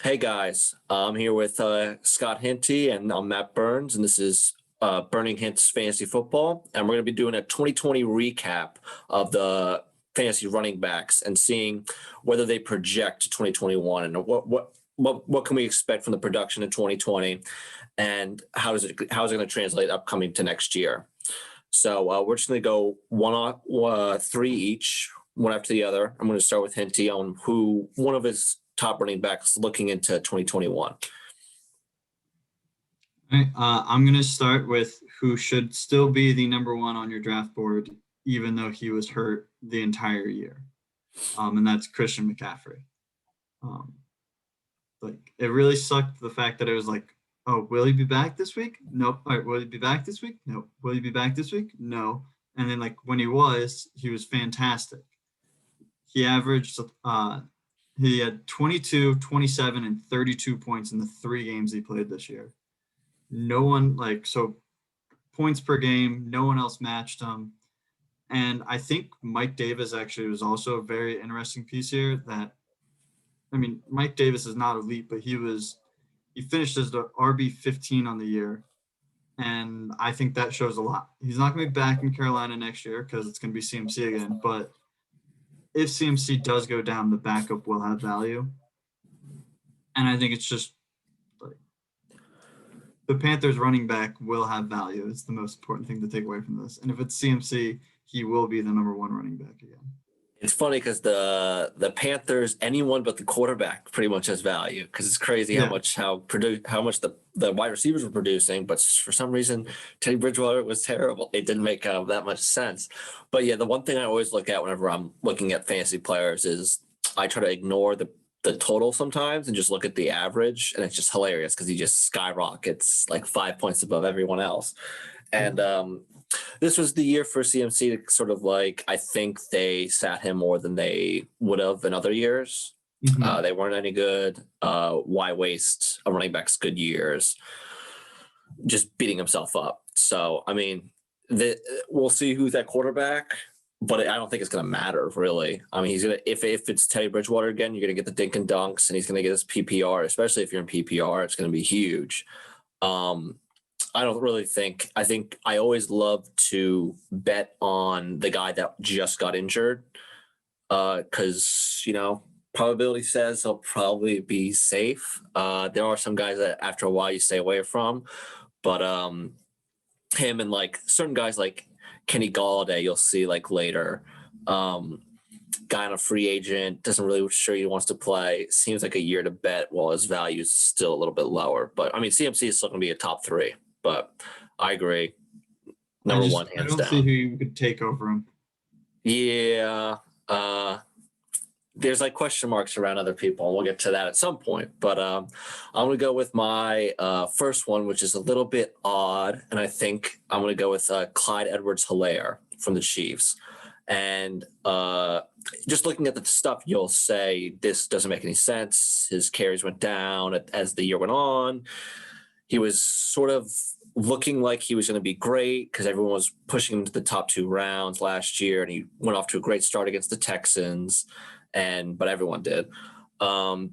Hey guys, I'm here with Scott Hinty and I'm Matt Burns, and this is Burning Hintz Fantasy Football, and we're going to be doing a 2020 recap of the fantasy running backs and seeing whether they project to 2021 and what can we expect from the production in 2020, and how is it going to translate upcoming to next year. So we're just going to go three each, one after the other. I'm going to start with Hinty on who one of his top running backs looking into 2021. All right, I'm going to start with who should still be the number one on your draft board, even though he was hurt the entire year, and that's Christian McCaffrey. Um, it really sucked the fact that it was like, oh, will he be back this week? Nope. All right, will he be back this week? Nope. Will he be back this week? No. And then when he was fantastic. He averaged he had 22, 27, and 32 points in the 3 games he played this year. No one points per game, no one else matched him. And I think Mike Davis actually was also a very interesting piece here. Mike Davis is not elite, but he finished as the RB 15 on the year. And I think that shows a lot. He's not going to be back in Carolina next year because it's going to be CMC again. But if CMC does go down, the backup will have value. And I think it's just the Panthers running back will have value. It's the most important thing to take away from this. And if it's CMC, he will be the number one running back again. It's funny because the Panthers, anyone but the quarterback pretty much has value, because it's crazy how much the wide receivers were producing, but for some reason Teddy Bridgewater was terrible. It didn't make that much sense. But yeah, the one thing I always look at whenever I'm looking at fantasy players is I try to ignore the total sometimes and just look at the average, and it's just hilarious because he just skyrockets like 5 points above everyone else. And this was the year for CMC to sort of I think they sat him more than they would have in other years. Mm-hmm. They weren't any good. Why waste a running back's good years just beating himself up? So, we'll see who's that quarterback, but I don't think it's going to matter really. He's going to, if it's Teddy Bridgewater again, you're going to get the dink and dunks, and he's going to get his PPR, especially if you're in PPR, it's going to be huge. I don't really think. I think I always love to bet on the guy that just got injured, because probability says he'll probably be safe. There are some guys that after a while you stay away from, but him and certain guys like Kenny Galladay, you'll see later. Guy on a free agent, doesn't really sure he wants to play. Seems like a year to bet while his value is still a little bit lower. But CMC is still going to be a top 3. But I agree. Number one, hands down. I don't see who you could take over him. Yeah. There's question marks around other people, and we'll get to that at some point. But I'm going to go with my first one, which is a little bit odd. And I think I'm going to go with Clyde Edwards-Helaire from the Chiefs. And just looking at the stuff, you'll say this doesn't make any sense. His carries went down as the year went on. He was sort of looking like he was going to be great because everyone was pushing him to the top 2 rounds last year, and he went off to a great start against the Texans, but everyone did. But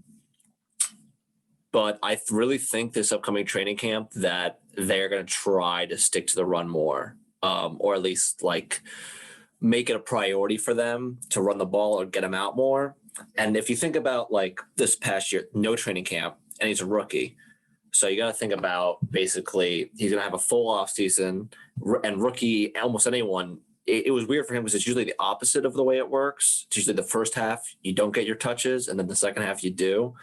I really think this upcoming training camp that they're going to try to stick to the run more, or at least make it a priority for them to run the ball or get him out more. And if you think about this past year, no training camp, and he's a rookie. So you got to think about basically he's going to have a full off season, and rookie, almost anyone. It was weird for him because it's usually the opposite of the way it works. It's usually the first half you don't get your touches, and then the second half you do,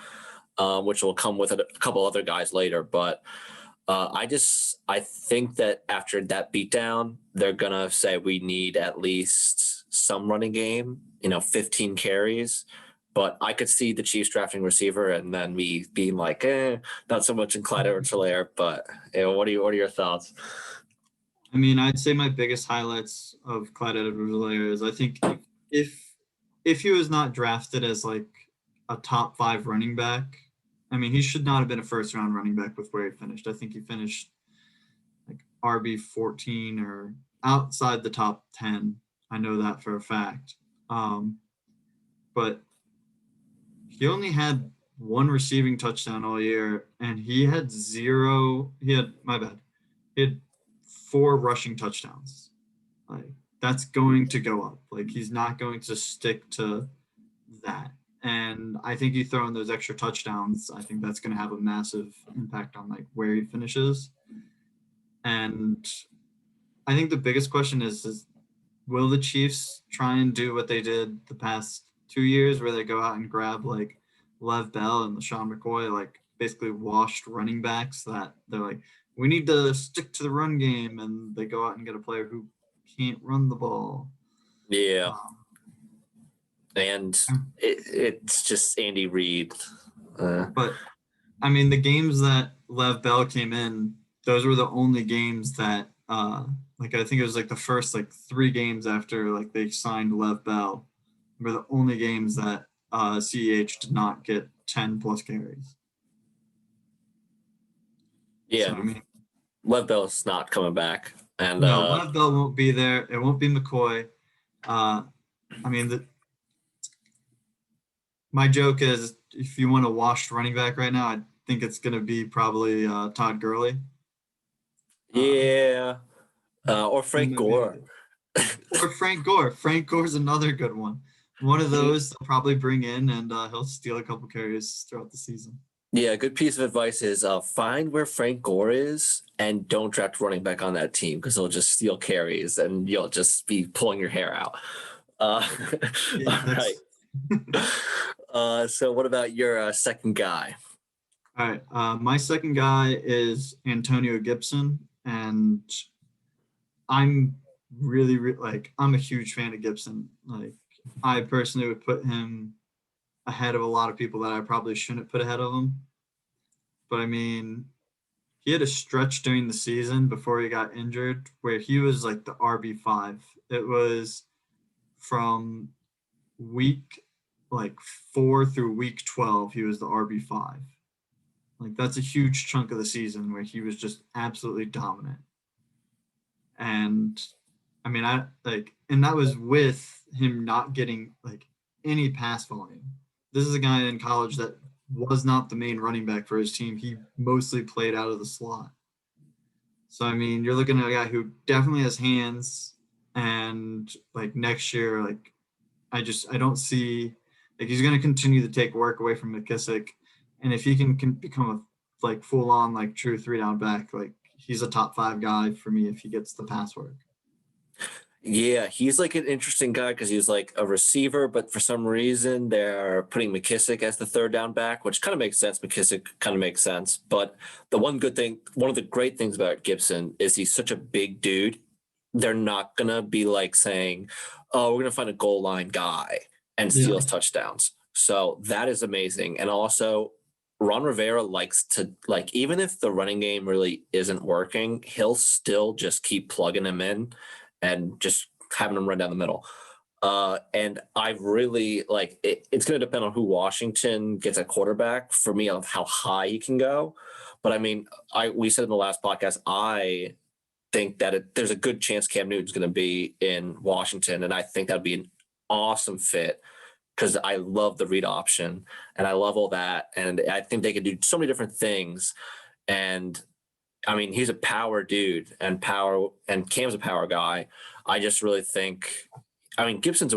which will come with a couple other guys later. But I think that after that beatdown, they're going to say we need at least some running game, 15 carries. But I could see the Chiefs drafting receiver and then me being not so much in Clyde Edwards-Helaire. But what are your thoughts? I'd say my biggest highlights of Clyde Edwards-Helaire is I think if he was not drafted as a top 5 running back, he should not have been a first round running back with where he finished. I think he finished RB 14 or outside the top 10. I know that for a fact. But he only had one receiving touchdown all year, and he had my bad. He had 4 rushing touchdowns. Like, that's going to go up. Like, he's not going to stick to that. And I think you throw in those extra touchdowns, I think that's going to have a massive impact on like where he finishes. And I think the biggest question is will the Chiefs try and do what they did the past 2 years where they go out and grab like Lev Bell and LaShawn McCoy, like basically washed running backs that they're like, we need to stick to the run game, and they go out and get a player who can't run the ball. Yeah. And it's just Andy Reid. But I mean, the games that Lev Bell came in, those were the only games that like I think it was like the first like 3 games after like they signed Lev Bell were the only games that CEH did not get 10 plus carries. Yeah. So, I mean, Lev Bell's not coming back. And no, Lev Bell won't be there. It won't be McCoy. I mean, my joke is if you want a washed running back right now, I think it's going to be probably Todd Gurley. Yeah. Or Frank Gore. Or Frank Gore. Frank Gore's another good one. One of those they'll probably bring in, and he'll steal a couple carries throughout the season. Yeah, a good piece of advice is find where Frank Gore is and don't draft running back on that team because he'll just steal carries and you'll just be pulling your hair out. All right. So what about your second guy? All right. My second guy is Antonio Gibson, and I'm really like I'm a huge fan of Gibson. Like, I personally would put him ahead of a lot of people that I probably shouldn't put ahead of him. But I mean, he had a stretch during the season before he got injured where he was like the RB5. It was from week like 4 through week 12, he was the RB5. Like, that's a huge chunk of the season where he was just absolutely dominant. And I mean, and that was with him not getting like any pass volume. This is a guy in college that was not the main running back for his team. He mostly played out of the slot. So, I mean, you're looking at a guy who definitely has hands, and like next year, like I don't see, like, he's going to continue to take work away from McKissick. And if he can become a like full on like true 3-down back, like he's a top 5 guy for me if he gets the pass work. Yeah, he's like an interesting guy because he was like a receiver, but for some reason they're putting McKissick as the 3rd down back, which kind of makes sense. McKissick kind of makes sense. But one of the great things about Gibson is he's such a big dude. They're not going to be like saying, oh, we're going to find a goal line guy and steal his touchdowns. So that is amazing. And also, Ron Rivera likes to, like, even if the running game really isn't working, he'll still just keep plugging him in and just having him run down the middle. And I really like it. It's going to depend on who Washington gets at quarterback for me of how high he can go. But I mean, we said in the last podcast, I think that there's a good chance Cam Newton's going to be in Washington. And I think that'd be an awesome fit because I love the read option and I love all that. And I think they could do so many different things. And I mean, he's a power dude and Cam's a power guy. I just really think, I mean, Gibson's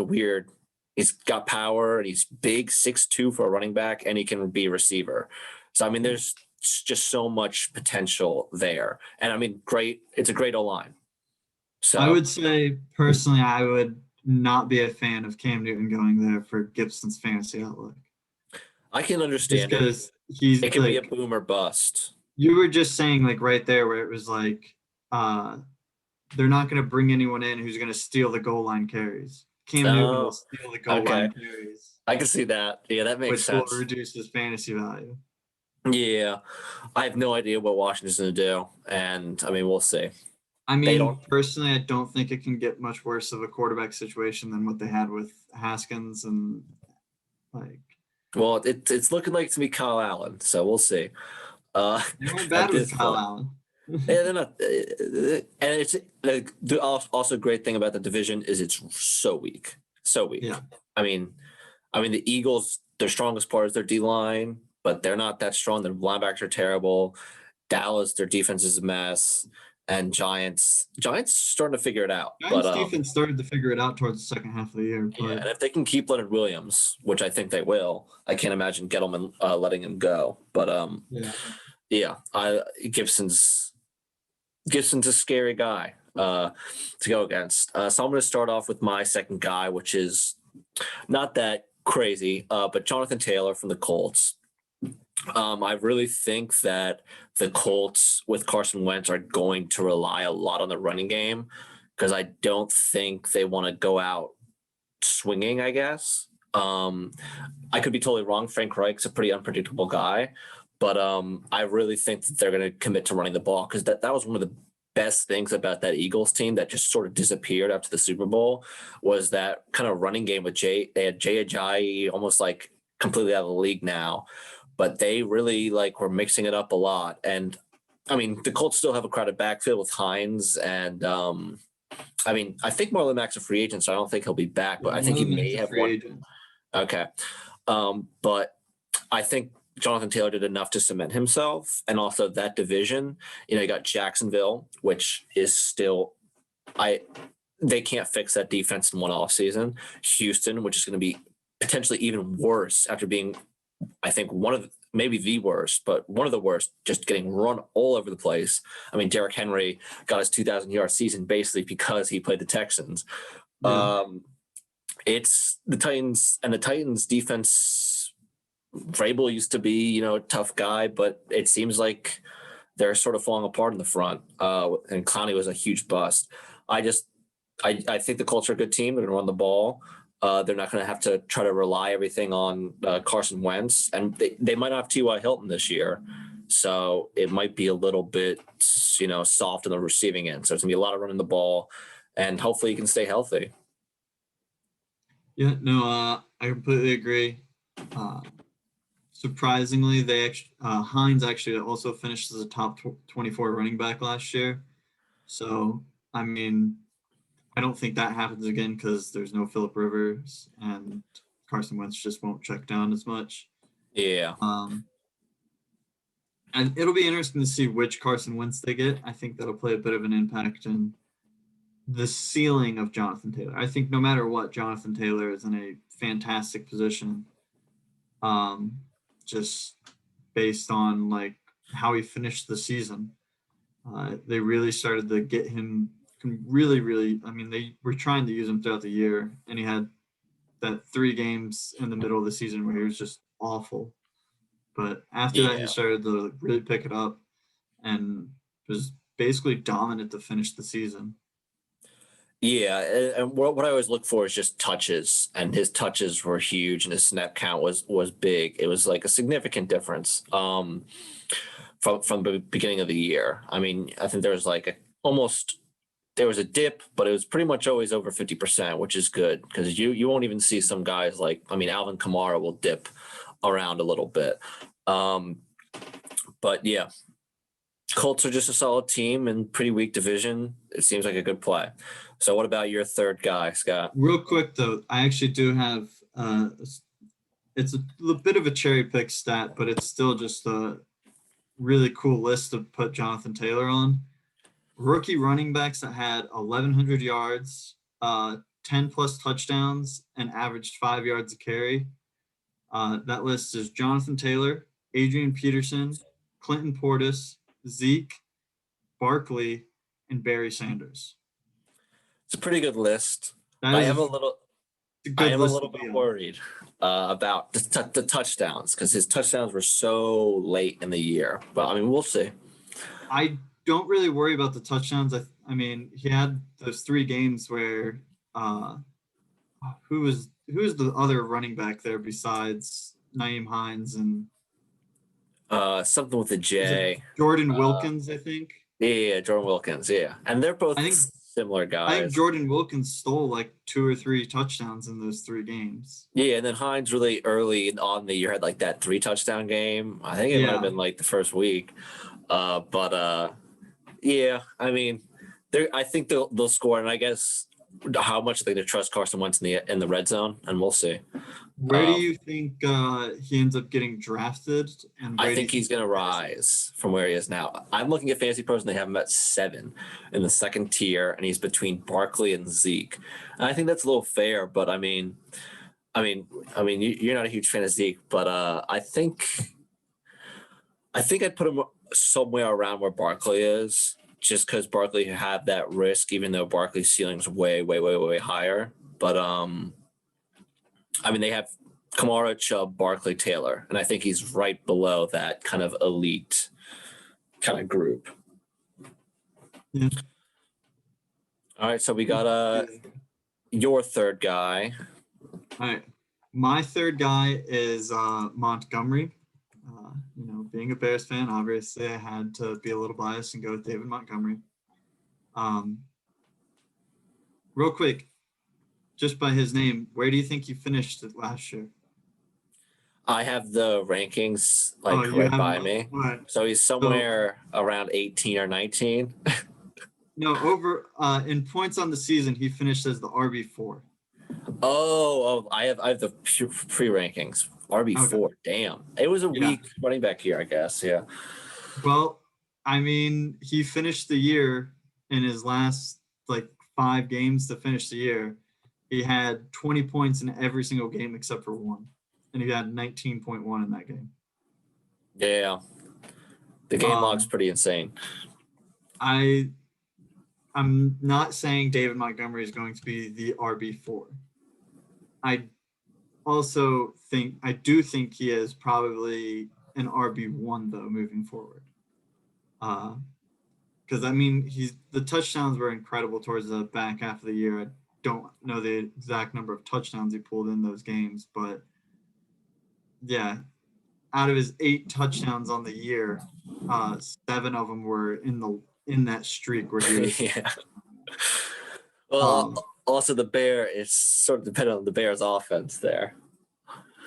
he's got power and he's big, 6'2" for a running back, and he can be a receiver. So, I mean, there's just so much potential there. And I mean, it's a great O-line. So I would say personally, I would not be a fan of Cam Newton going there for Gibson's fantasy outlook. I can understand because it can be a boom or bust. You were just saying like right there where it was like they're not going to bring anyone in who's going to steal the goal line carries. Cam Newton will steal the goal line carries. I can see that. Yeah, that makes sense. Which will reduce his fantasy value. Yeah. I have no idea what Washington's going to do. And I mean, we'll see. I mean, personally, I don't think it can get much worse of a quarterback situation than what they had with Haskins and like. Well, it's looking like it's going to be Kyle Allen. So we'll see. They weren't bad with Kyle Allen. Yeah, they're not. And it's like also great thing about the division is it's so weak. So weak. Yeah. I mean, the Eagles, their strongest part is their D line. but they're not that strong. Their linebackers are terrible. Dallas, their defense is a mess. And Giants starting to figure it out. Giants defense started to figure it out towards the second half of the year. Yeah, and if they can keep Leonard Williams, which I think they will, I can't imagine Gettleman letting him go. But Gibson's a scary guy to go against. So I'm going to start off with my second guy, which is not that crazy, but Jonathan Taylor from the Colts. I really think that the Colts with Carson Wentz are going to rely a lot on the running game because I don't think they want to go out swinging, I guess. I could be totally wrong. Frank Reich's a pretty unpredictable guy, but I really think that they're going to commit to running the ball because that was one of the best things about that Eagles team that just sort of disappeared after the Super Bowl was that kind of running game with Jay. They had Jay Ajayi almost like completely out of the league now. But they really were mixing it up a lot. And I mean, the Colts still have a crowded backfield with Hintz. And I think Marlon Mack's a free agent, so I don't think he'll be back, but I think he may have one. Agent. Okay. But I think Jonathan Taylor did enough to cement himself. And also that division, you got Jacksonville, which is still, they can't fix that defense in one offseason. Houston, which is going to be potentially even worse after being, I think maybe the worst, but one of the worst, just getting run all over the place. I mean, Derrick Henry got his 2,000-yard season basically because he played the Texans. Yeah. It's the Titans, and the Titans defense. Vrabel used to be, a tough guy, but it seems like they're sort of falling apart in the front. And Clowney was a huge bust. I think the Colts are a good team. They're going to run the ball. They're not going to have to try to rely everything on Carson Wentz, and they might not have T.Y. Hilton this year, so it might be a little bit, soft in the receiving end. So it's going to be a lot of running the ball, and hopefully he can stay healthy. Yeah, no, I completely agree. Surprisingly, Hines actually also finished as a top 24 running back last year. So, I mean, I don't think that happens again because there's no Phillip Rivers and Carson Wentz just won't check down as much. Yeah. And it'll be interesting to see which Carson Wentz they get. I think that'll play a bit of an impact in the ceiling of Jonathan Taylor. I think no matter what, Jonathan Taylor is in a fantastic position. Just based on how he finished the season. They really started to get him really, they were trying to use him throughout the year, and he had that 3 games in the middle of the season where he was just awful. But after that, he started to really pick it up and was basically dominant to finish the season. Yeah, and what I always look for is just touches, and his touches were huge, and his snap count was big. It was like a significant difference from the beginning of the year. I mean, I think there was there was a dip, but it was pretty much always over 50%, which is good because you won't even see some guys Alvin Kamara will dip around a little bit. But yeah, Colts are just a solid team and pretty weak division. It seems like a good play. So what about your third guy, Scott? Real quick, though, I actually do have it's a bit of a cherry pick stat, but it's still just a really cool list to put Jonathan Taylor on. Rookie running backs that had 1,100 yards, 10-plus touchdowns, and averaged 5 yards a carry. That list is Jonathan Taylor, Adrian Peterson, Clinton Portis, Zeke, Barkley, and Barry Sanders. It's a pretty good list. I am a little bit worried about the touchdowns because his touchdowns were so late in the year. But we'll see. I don't really worry about the touchdowns. I mean, he had those 3 games where who was the other running back there besides Nyheim Hines and something with a J. Jordan Wilkins, I think. Yeah, Jordan Wilkins. Yeah, and they're both similar guys. I think Jordan Wilkins stole 2 or 3 touchdowns in those 3 games. Yeah, and then Hines really early on the year had that 3 touchdown game. I think it might have been the first week. Yeah, I think they'll score, and I guess how much they trust Carson Wentz in the red zone, and we'll see. Where do you think he ends up getting drafted? And I where do you think he's going to rise from where he is now. I'm looking at Fantasy Pros and they have him at 7 in the second tier, and he's between Barkley and Zeke. And I think that's a little fair, but you're not a huge fan of Zeke, but I think I'd put him somewhere around where Barkley is, just because Barkley had that risk, even though Barkley's ceiling's way, way, way, way higher. But they have Kamara, Chubb, Barkley, Taylor, and I think he's right below that kind of elite kind of group. Yeah. All right, so we got your third guy. All right, my third guy is Montgomery. Being a Bears fan, obviously I had to be a little biased and go with David Montgomery. Real quick, just by his name, where do you think he finished it last year? I have the rankings right by me. Right. So he's somewhere around 18 or 19. No, over in points on the season, he finished as the RB4. Oh, I have the pre-rankings. RB4. Okay. Damn. It was a weak running back here, I guess. Yeah. Well, he finished the year in his last 5 games to finish the year. He had 20 points in every single game except for one. And he had 19.1 in that game. Yeah. The game log's pretty insane. I'm not saying David Montgomery is going to be the RB4. I do think he is probably an RB1 though moving forward. Because the touchdowns were incredible towards the back half of the year. I don't know the exact number of touchdowns he pulled in those games, but yeah, out of his 8 touchdowns on the year, 7 of them were in that streak where he was. Yeah. Well, also the Bear is sort of dependent on the Bears' offense there.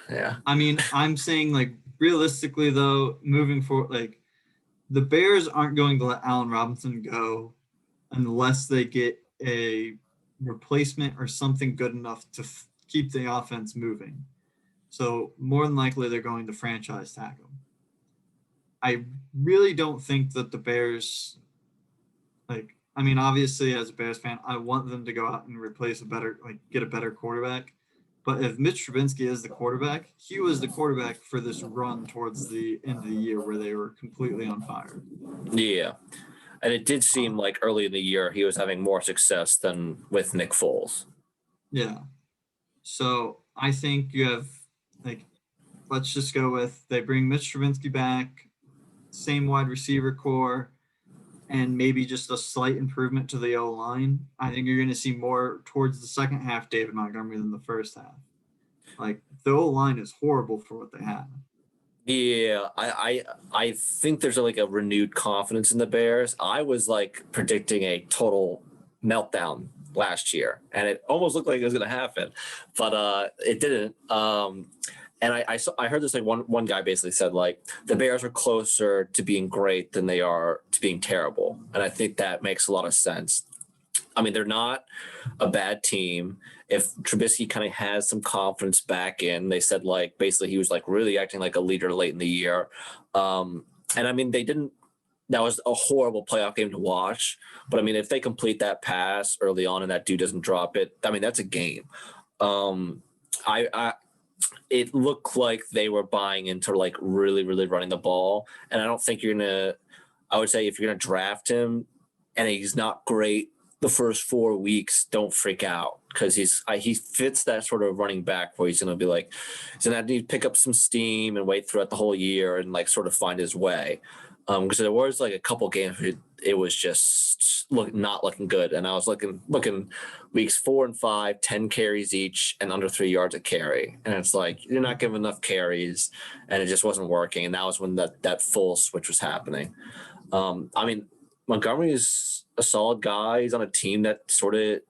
Yeah. I'm saying realistically though, moving forward, the Bears aren't going to let Allen Robinson go unless they get a replacement or something good enough to keep the offense moving. So more than likely they're going to franchise tag him. I really don't think that the Bears, obviously as a Bears fan, I want them to go out and replace get a better quarterback. But if Mitch Trubisky is the quarterback, he was the quarterback for this run towards the end of the year where they were completely on fire. Yeah. And it did seem like early in the year he was having more success than with Nick Foles. Yeah. So I think you have, let's just go with, they bring Mitch Trubisky back, same wide receiver core, and maybe just a slight improvement to the O-line. I think you're going to see more towards the second half David Montgomery than the first half. The O-line is horrible for what they have. Yeah, I think there's a renewed confidence in the Bears. I was predicting a total meltdown last year, and it almost looked like it was going to happen, but it didn't. And I heard this one guy basically said the Bears are closer to being great than they are to being terrible, and I think that makes a lot of sense. They're not a bad team. If Trubisky kind of has some confidence back in, they said basically he was really acting like a leader late in the year. And they didn't. That was a horrible playoff game to watch. But if they complete that pass early on and that dude doesn't drop it, that's a game. It looked like they were buying into really, really running the ball. And I don't think I would say if you're going to draft him and he's not great the first 4 weeks, don't freak out, because he fits that sort of running back where he's going to be he's going to need to pick up some steam and wait throughout the whole year and sort of find his way. Because there was a couple games where it was just not looking good. And I was looking weeks 4 and 5, 10 carries each and under 3 yards a carry. And it's you're not giving enough carries, and it just wasn't working. And that was when that full switch was happening. Montgomery is a solid guy. He's on a team that sort of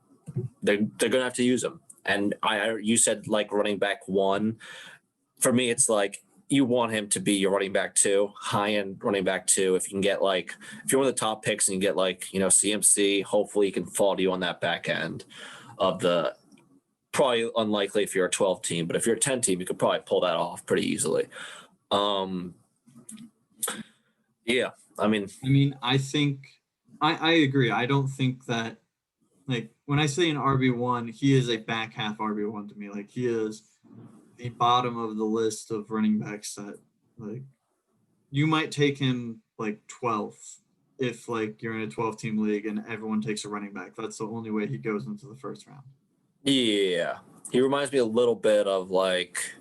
they're going to have to use him. And you said running back 1. For me, it's you want him to be your running back 2, high-end running back 2. If you can get if you're one of the top picks and you get CMC, hopefully he can fall to you on that back end of the probably unlikely if you're a 12 team, but if you're a 10 team, you could probably pull that off pretty easily. Yeah, I mean, I think I agree. I don't think that, like, when I say an RB1, he is a back half RB1 to me. Like, he is the bottom of the list of running backs that, like, you might take him like 12th if, like, you're in a 12-team league and everyone takes a running back. That's the only way he goes into the first round. yeah, he reminds me a little bit of, like,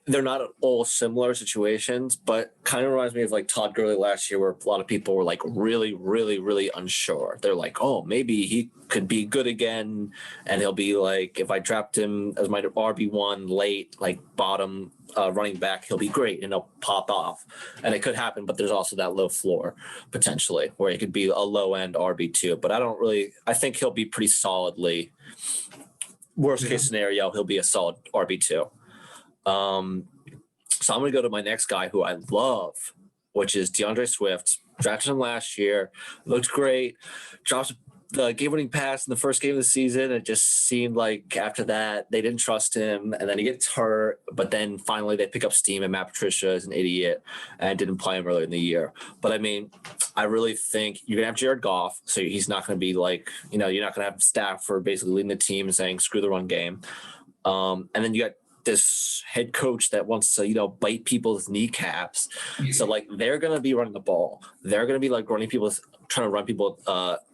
they're not all similar situations, but kind of reminds me of like Todd Gurley last year, where a lot of people were like really, really, really unsure. They're like, oh, maybe he could be good again, and he'll be like, if I draft him as my RB1 late, like bottom running back, he'll be great and he'll pop off. And it could happen, but there's also that low floor potentially where he could be a low end RB2. But I think he'll be pretty solidly. Worst case scenario, he'll be a solid RB2. So I'm going to go to my next guy who I love, which is DeAndre Swift. Drafted him last year, looked great. Dropped the game-winning pass in the first game of the season. It just seemed like after that they didn't trust him, and then he gets hurt. But then finally they pick up steam, and Matt Patricia is an idiot and didn't play him earlier in the year. But I mean, I really think you're gonna have Jared Goff, so he's not going to be like, you're not going to have Stafford basically leading the team and saying screw the run game. And then you got this head coach that wants to, bite people's kneecaps. So like they're going to be running the ball. They're going to be like trying to run people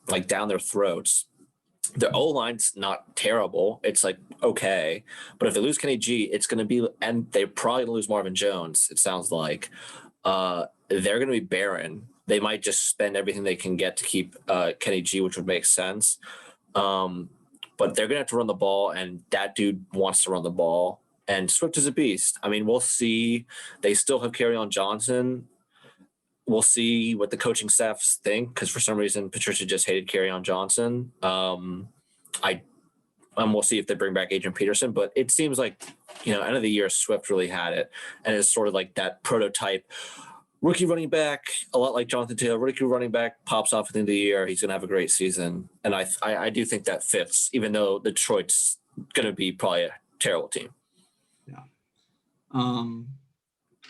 like down their throats. The O-line's not terrible. It's like, okay. But if they lose Kenny G, it's going to be, and they probably lose Marvin Jones, it sounds like. They're going to be barren. They might just spend everything they can get to keep Kenny G, which would make sense. But they're going to have to run the ball, and that dude wants to run the ball. And Swift is a beast. I mean, we'll see. They still have Kerryon Johnson. We'll see what the coaching staffs think, because for some reason Patricia just hated Kerryon Johnson. We'll see if they bring back Adrian Peterson. But it seems like, end of the year, Swift really had it, and it's sort of like that prototype rookie running back, a lot like Jonathan Taylor. Rookie running back pops off at the end of the year. He's going to have a great season, and I do think that fits, even though Detroit's going to be probably a terrible team. Yeah.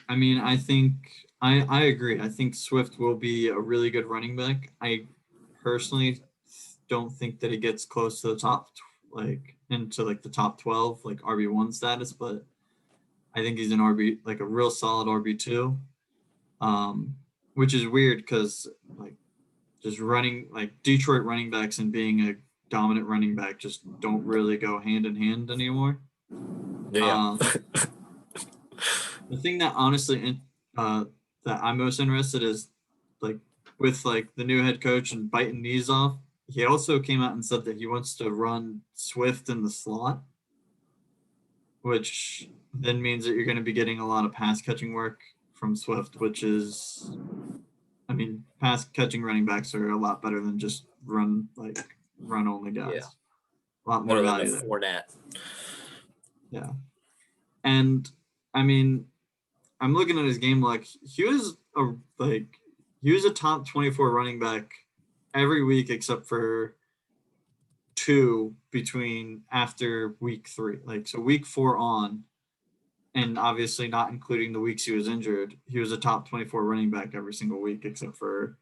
I mean, I think I agree. I think Swift will be a really good running back. I personally don't think that he gets close to the top, into the top 12, like RB1 status, but I think he's an RB, like a real solid RB2, which is weird because just running, Detroit running backs and being a dominant running back just don't really go hand in hand anymore. Yeah. The thing that honestly that I'm most interested is with the new head coach and biting knees off. He also came out and said that he wants to run Swift in the slot, which then means that you're going to be getting a lot of pass catching work from Swift, which is, I mean, pass catching running backs are a lot better than just run only guys. Yeah. A lot more value there. Fournette. Yeah. And I mean, I'm looking at his game, he was a top 24 running back every week except for 2 between after week 3. So week 4 on, and obviously not including the weeks he was injured, he was a top 24 running back every single week except for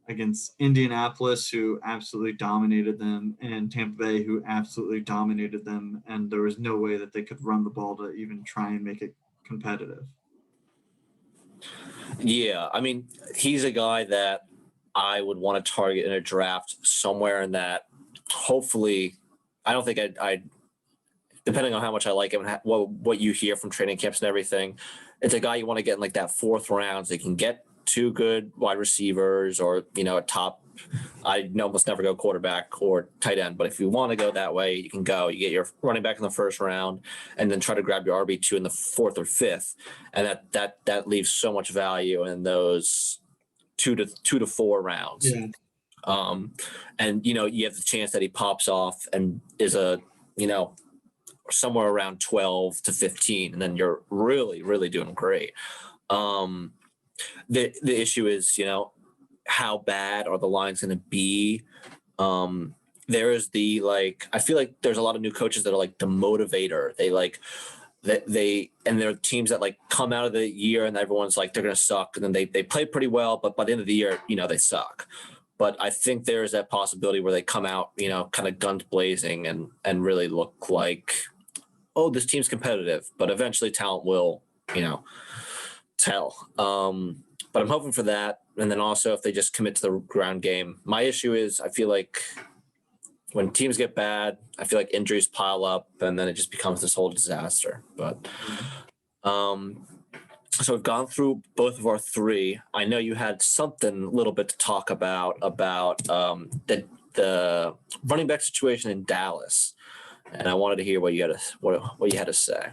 against Indianapolis, who absolutely dominated them, and Tampa Bay, who absolutely dominated them, and there was no way that they could run the ball to even try and make it competitive. Yeah, I mean, he's a guy that I would want to target in a draft somewhere in that. Hopefully, I don't think I'd depending on how much I like him and what you hear from training camps and everything, it's a guy you want to get in that 4th round so you can get 2 good wide receivers or, a top. I almost never go quarterback or tight end, but if you want to go that way, you can go. You get your running back in the 1st round and then try to grab your RB2 in the 4th or 5th. And that leaves so much value in those 2 to 4 rounds. Yeah. And, you have the chance that he pops off and is somewhere around 12 to 15, and then you're really, really doing great. The issue is, how bad are the lines going to be? there is the like, I feel like there's a lot of new coaches that are like the motivator. They like that and there are teams that like come out of the year and everyone's like they're gonna suck, and then they play pretty well, but by the end of the year, they suck. But I think there is that possibility where they come out, kind of guns blazing and really look like, oh, this team's competitive, but eventually talent will, tell. But I'm hoping for that. And then also if they just commit to the ground game. My issue is I feel like when teams get bad, I feel like injuries pile up and then it just becomes this whole disaster. But so we've gone through both of our three. I know you had something a little bit to talk about the running back situation in Dallas, and I wanted to hear what you had to say.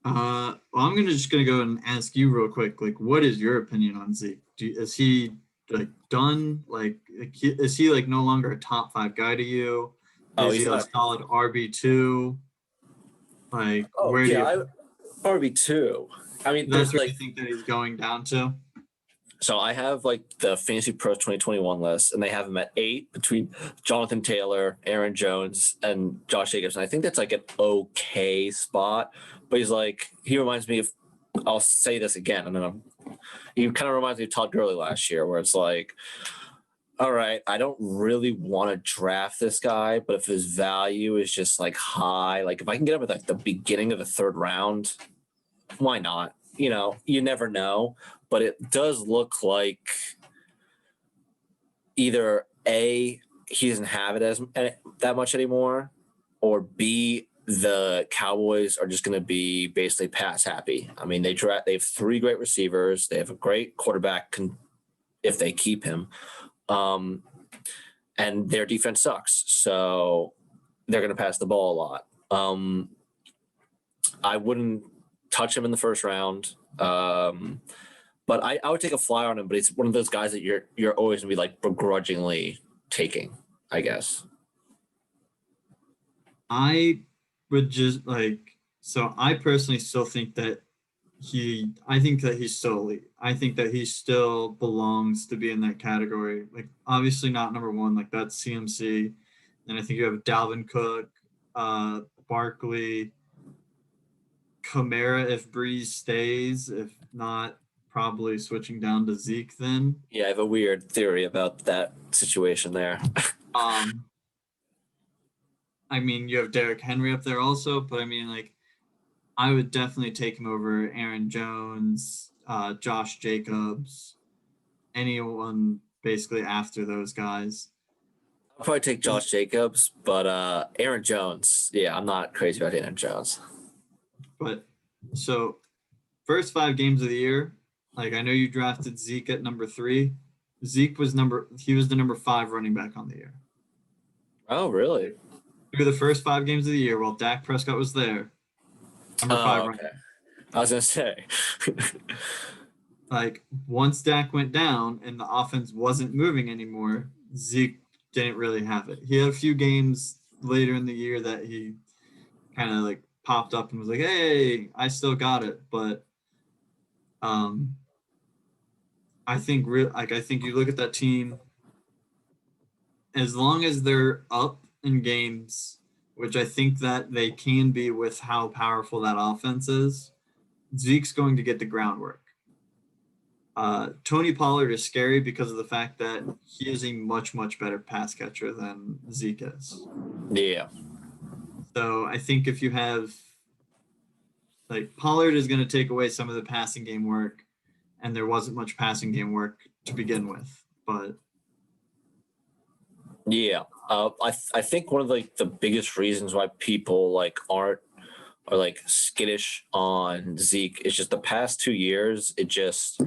Well, I'm just gonna go and ask you real quick. Like, what is your opinion on Zeke? Is he like done? Like, is he like no longer a top 5 guy to you? Is he a solid RB2? Like, where do you RB2? I mean, that's where you think that he's going down to? So I have like the Fantasy Pros 2021 list, and they have him at 8 between Jonathan Taylor, Aaron Jones, and Josh Jacobs. And I think that's like an okay spot, but he reminds me of, I'll say this again, and then he kind of reminds me of Todd Gurley last year, where it's like, all right, I don't really want to draft this guy, but if his value is just like high, like if I can get him at like the beginning of the 3rd round, why not? You never know, but it does look like either A, he doesn't have it that much anymore, or B, the Cowboys are just going to be basically pass happy. I mean, they have 3 great receivers. They have a great quarterback if they keep him. And their defense sucks. So they're going to pass the ball a lot. I wouldn't touch him in the 1st round. But I would take a flyer on him, but it's one of those guys that you're always going to be like begrudgingly taking, I guess. I would just so I personally still think that I think that he's still elite. I think that he still belongs to be in that category. Like, obviously not number 1, like that's CMC. And I think you have Dalvin Cook, Barkley, Kamara if Breeze stays. If not, probably switching down to Zeke then. Yeah, I have a weird theory about that situation there. I mean, you have Derrick Henry up there also, but I mean, like, I would definitely take him over Aaron Jones, Josh Jacobs, anyone basically after those guys. I'll probably take Josh Jacobs, but Aaron Jones, yeah, I'm not crazy about Aaron Jones. But so first 5 games of the year, like I know you drafted Zeke at number 3. Zeke was the number 5 running back on the year. Oh, really? Through the first 5 games of the year while Dak Prescott was there. Number 5 running back. I was going to say. Like, once Dak went down and the offense wasn't moving anymore, Zeke didn't really have it. He had a few games later in the year that he kind of like popped up and was like, hey, I still got it. But I think you look at that team, as long as they're up in games, which I think that they can be with how powerful that offense is, Zeke's going to get the groundwork. Tony Pollard is scary because of the fact that he is a much, much better pass catcher than Zeke is. Yeah. So I think if you have, like, Pollard is going to take away some of the passing game work, and there wasn't much passing game work to begin with. But yeah, I think one of the biggest reasons why people are skittish on Zeke is just the past 2 years. It just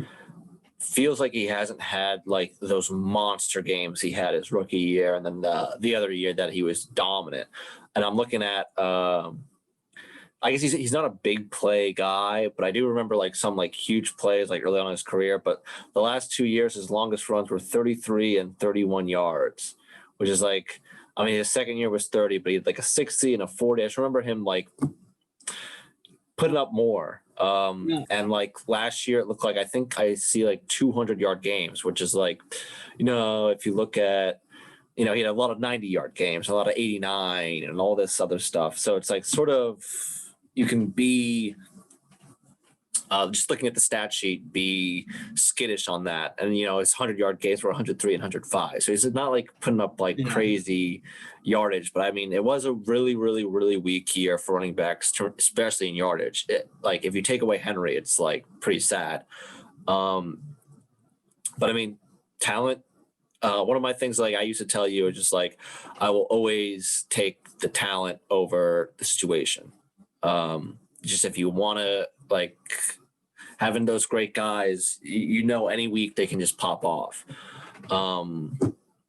feels like he hasn't had like those monster games he had his rookie year, and then the other year that he was dominant. And I'm looking at, I guess he's not a big play guy, but I do remember some huge plays early on in his career. But the last 2 years, his longest runs were 33 and 31 yards, which is his second year was 30, but he had a 60 and a 40. I just remember him putting up more. And last year, it looked like, I think I see 200-yard games, which is if you look at, he had a lot of 90-yard games, a lot of 89 and all this other stuff. So it's like sort of you can be just looking at the stat sheet, be skittish on that. And, his 100-yard games were 103 and 105. So he's not like putting up like crazy yardage. But I mean, it was a really, really, really weak year for running backs, especially in yardage. Like if you take away Henry, it's like pretty sad. But I mean, talent. One of my things, like I used to tell you, is just like I will always take the talent over the situation. Just if you want to like having those great guys, any week they can just pop off.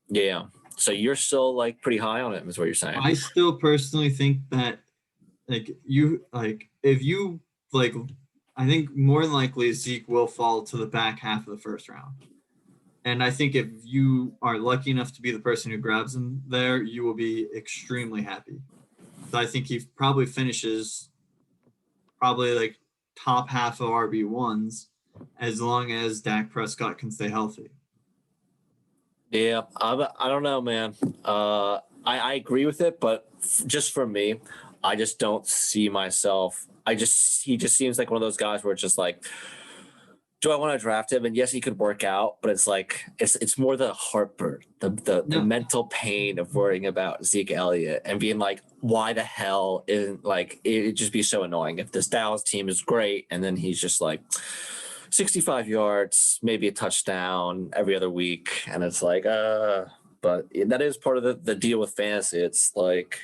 Yeah. So you're still like pretty high on it, is what you're saying. I still personally think that I think more than likely Zeke will fall to the back half of the first round. And I think if you are lucky enough to be the person who grabs him there, you will be extremely happy. So I think he probably finishes like top half of RB1s as long as Dak Prescott can stay healthy. Yeah, I don't know, man. I agree with it, but just for me, I just don't see myself. He just seems like one of those guys where it's just like, do I want to draft him? And yes, he could work out, but it's like it's more the heartburn, the mental pain of worrying about Zeke Elliott and being like, why the hell isn't like it'd just be so annoying if this Dallas team is great and then he's just like 65 yards, maybe a touchdown every other week, and it's like but that is part of the deal with fantasy. It's like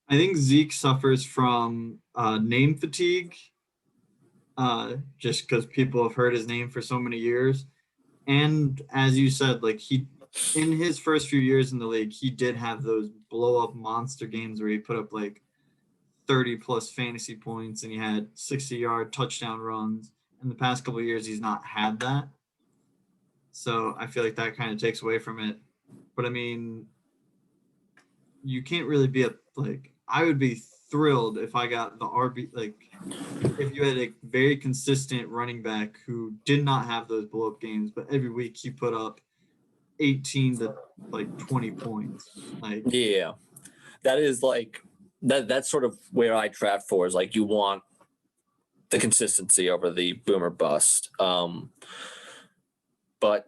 I think Zeke suffers from name fatigue. Just because people have heard his name for so many years. And as you said, like in his first few years in the league, he did have those blow up monster games where he put up like 30 plus fantasy points and he had 60-yard touchdown runs. In the past couple of years, he's not had that. So I feel like that kind of takes away from it. But I mean, you can't really be I would be thrilled if I got the RB, like if you had a very consistent running back who did not have those blow up games, but every week he put up 18 to like 20 points. Like, yeah, that is like that's sort of where I draft for, is like you want the consistency over the boomer bust. But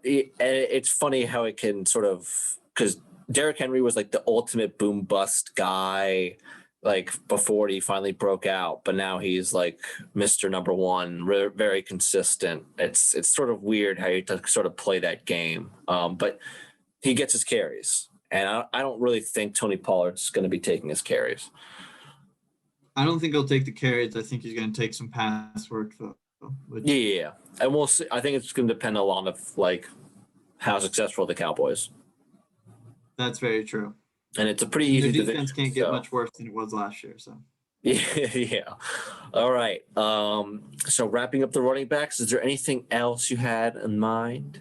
it's funny how it can sort of, because Derrick Henry was like the ultimate boom bust guy like before he finally broke out, but now he's like Mr. Number One, very consistent. It's sort of weird how you sort of play that game. But he gets his carries, and I don't really think Tony Pollard's going to be taking his carries. I don't think he'll take the carries. I think he's going to take some pass work though. Yeah, and we'll see. I think it's going to depend a lot of like how successful the Cowboys. That's very true. And it's a pretty easy division. Their defense can't get much worse than it was last year. So yeah. All right. So wrapping up the running backs, is there anything else you had in mind?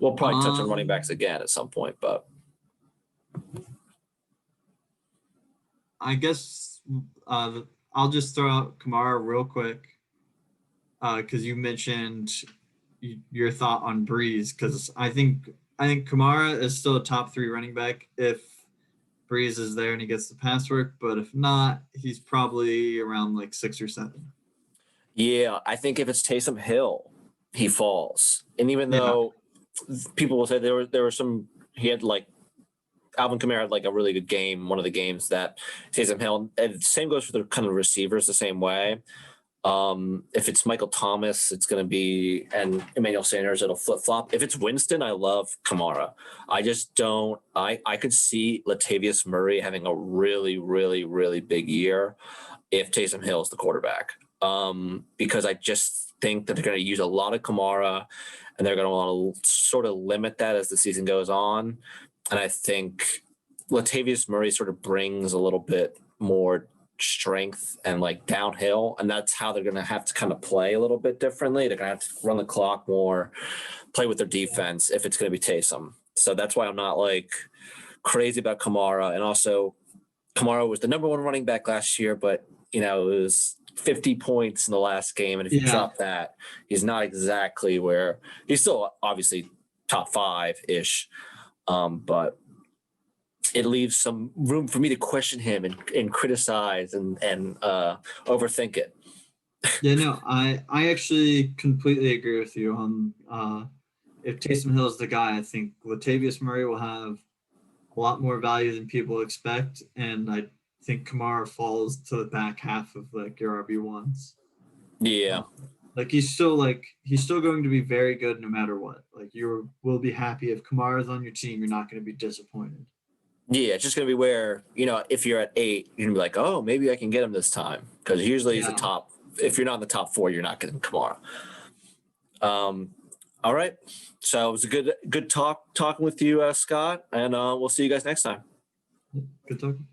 We'll probably touch on running backs again at some point, but I guess I'll just throw out Kamara real quick because you mentioned your thought on Breeze, because I think Kamara is still a top 3 running back if Breeze is there and he gets the pass work, but if not, he's probably around like 6 or 7. Yeah, I think if it's Taysom Hill, he falls. And even though people will say there were some, he had like Alvin Kamara had like a really good game, one of the games that Taysom Hill, and the same goes for the kind of receivers the same way. If it's Michael Thomas, it's going to be, and Emmanuel Sanders, it'll flip-flop. If it's Winston, I love Kamara. I just don't, I could see Latavius Murray having a really, really, really big year if Taysom Hill is the quarterback. Because I just think that they're going to use a lot of Kamara and they're going to want to sort of limit that as the season goes on. And I think Latavius Murray sort of brings a little bit more strength and like downhill, and that's how they're going to have to kind of play a little bit differently. They're going to have to run the clock more, play with their defense if it's going to be Taysom. So that's why I'm not like crazy about Kamara. And also Kamara was the number 1 running back last year, but it was 50 points in the last game. And if you drop that, he's not exactly where he's still obviously top 5-ish. But it leaves some room for me to question him and criticize and overthink it. Yeah, no, I actually completely agree with you on if Taysom Hill is the guy. I think Latavius Murray will have a lot more value than people expect, and I think Kamara falls to the back half of like your RB1s. Yeah. Like he's still going to be very good no matter what. Like you will be happy if Kamara's on your team. You're not going to be disappointed. Yeah, it's just going to be where, if you're at 8, you're going to be like, oh, maybe I can get him this time. Because usually he's the top. If you're not in the top 4, you're not getting Kamara. All right. So it was a good talking with you, Scott. And we'll see you guys next time. Good talking.